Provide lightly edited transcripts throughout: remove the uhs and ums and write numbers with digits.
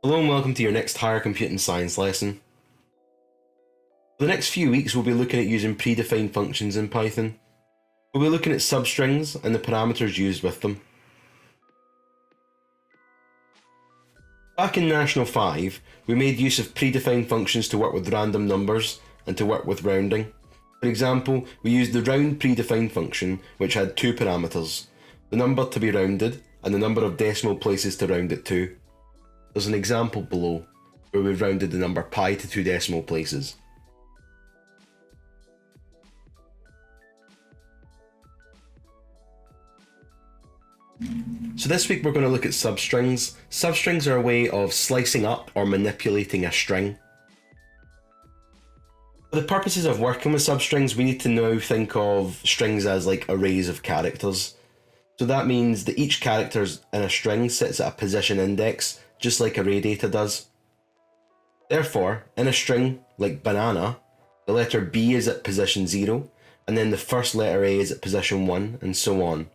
Hello and welcome to your next higher computing science lesson. For the next few weeks we'll be looking at using predefined functions in Python. We'll be looking at substrings and the parameters used with them. Back in National 5, we made use of predefined functions to work with random numbers and to work with rounding. For example, we used the round predefined function which had two parameters, the number to be rounded and the number of decimal places to round it to. There's an example below where we've rounded the number pi to 2 decimal places. So this week we're going to look at substrings. Substrings are a way of slicing up or manipulating a string. For the purposes of working with substrings, we need to now think of strings as like arrays of characters. So that means that each character in a string sits at a position index, just like array data does. Therefore, in a string like banana, the letter B is at position 0, and then the first letter A is at position 1, and so on.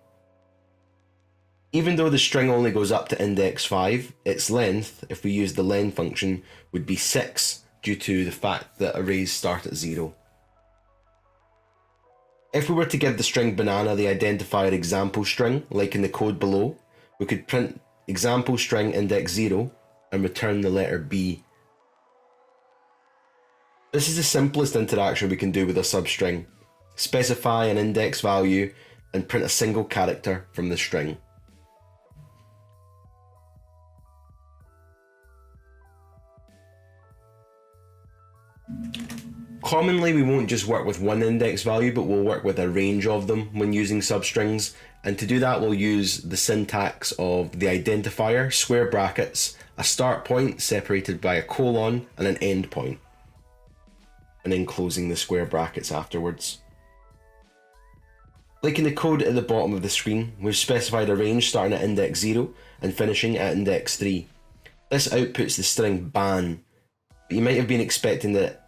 Even though the string only goes up to index 5, its length, if we use the len function, would be 6 due to the fact that arrays start at 0. If we were to give the string banana the identifier example string, like in the code below, we could print example string index 0 and return the letter B. This is the simplest interaction we can do with a substring. Specify an index value and print a single character from the string. Commonly, we won't just work with one index value, but we'll work with a range of them when using substrings. And to do that, we'll use the syntax of the identifier, square brackets, a start point separated by a colon, and an end point, and then closing the square brackets afterwards. Like in the code at the bottom of the screen, we've specified a range starting at index 0 and finishing at index 3. This outputs the string ban, but you might have been expecting that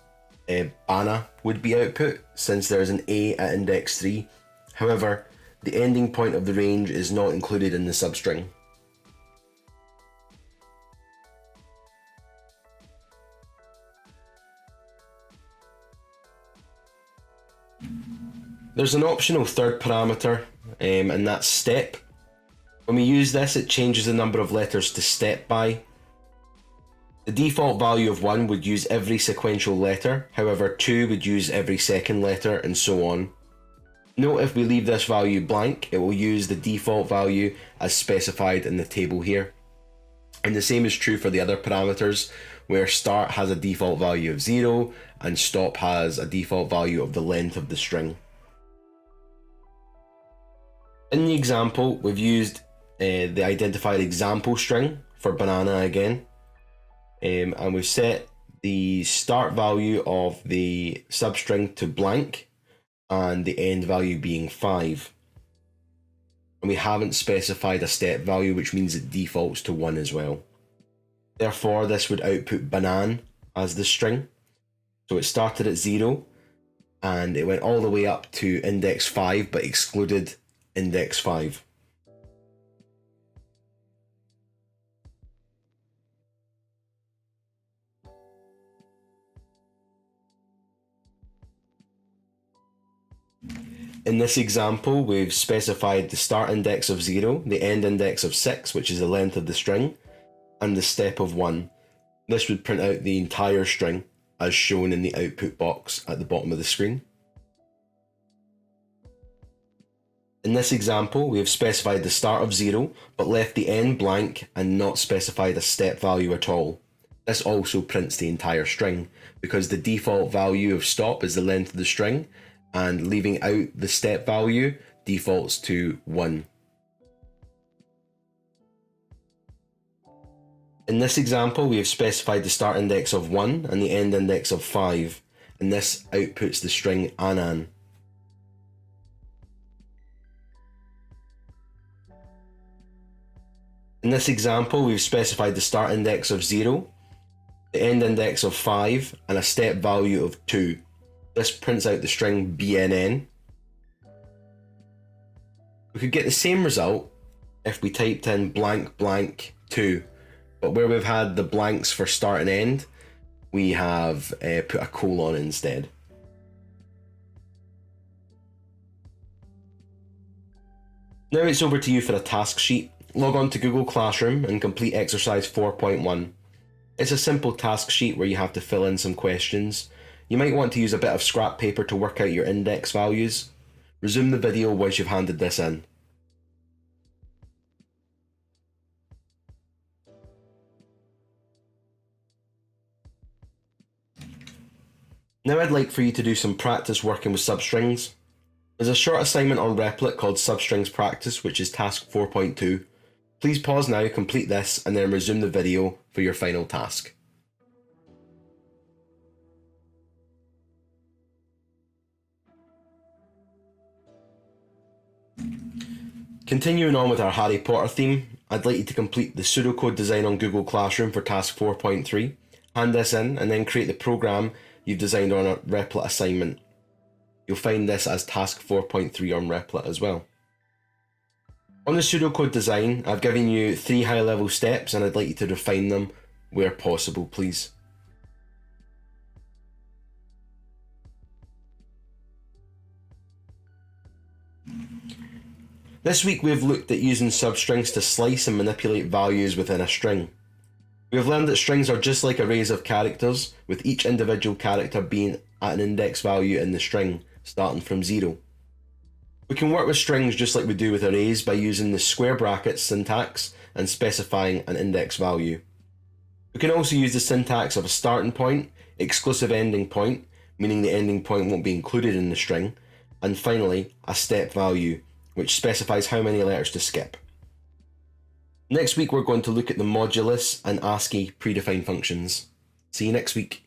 bana would be output since there's an A at index 3. However, the ending point of the range is not included in the substring. There's an optional third parameter, and that's step. When we use this, it changes the number of letters to step by. The default value of 1 would use every sequential letter, however 2 would use every second letter, and so on. Note if we leave this value blank, it will use the default value as specified in the table here. And the same is true for the other parameters, where start has a default value of 0 and stop has a default value of the length of the string. In the example, we've used the identified example string for banana again. And we've set the start value of the substring to blank and the end value being 5. And we haven't specified a step value, which means it defaults to 1 as well. Therefore, this would output banan as the string. So it started at 0 and it went all the way up to index 5 but excluded index 5. In this example, we've specified the start index of 0, the end index of 6, which is the length of the string, and the step of 1. This would print out the entire string as shown in the output box at the bottom of the screen. In this example, we have specified the start of 0, but left the end blank and not specified a step value at all. This also prints the entire string, because the default value of stop is the length of the string, and leaving out the step value defaults to 1. In this example, we have specified the start index of 1 and the end index of 5, and this outputs the string anan. In this example, we've specified the start index of 0, the end index of 5, and a step value of 2. This prints out the string bnn. We could get the same result if we typed in blank blank 2, But where we've had the blanks for start and end, we have put a colon instead. Now it's over to you for a task sheet. Log on to Google Classroom and complete exercise 4.1. It's a simple task sheet where you have to fill in some questions. You might want to use a bit of scrap paper to work out your index values. Resume the video once you've handed this in. Now I'd like for you to do some practice working with substrings. There's a short assignment on Replit called Substrings Practice, which is task 4.2. Please pause now, complete this, and then resume the video for your final task. Continuing on with our Harry Potter theme, I'd like you to complete the pseudocode design on Google Classroom for task 4.3. Hand this in and then create the program you've designed on a Replit assignment. You'll find this as task 4.3 on Replit as well. On the pseudocode design, I've given you 3 high-level steps and I'd like you to refine them where possible, please. This week we've looked at using substrings to slice and manipulate values within a string. We have learned that strings are just like arrays of characters, with each individual character being at an index value in the string, starting from 0. We can work with strings just like we do with arrays by using the square brackets syntax and specifying an index value. We can also use the syntax of a starting point, exclusive ending point, meaning the ending point won't be included in the string, and finally a step value, which specifies how many letters to skip. Next week we're going to look at the modulus and ASCII predefined functions. See you next week.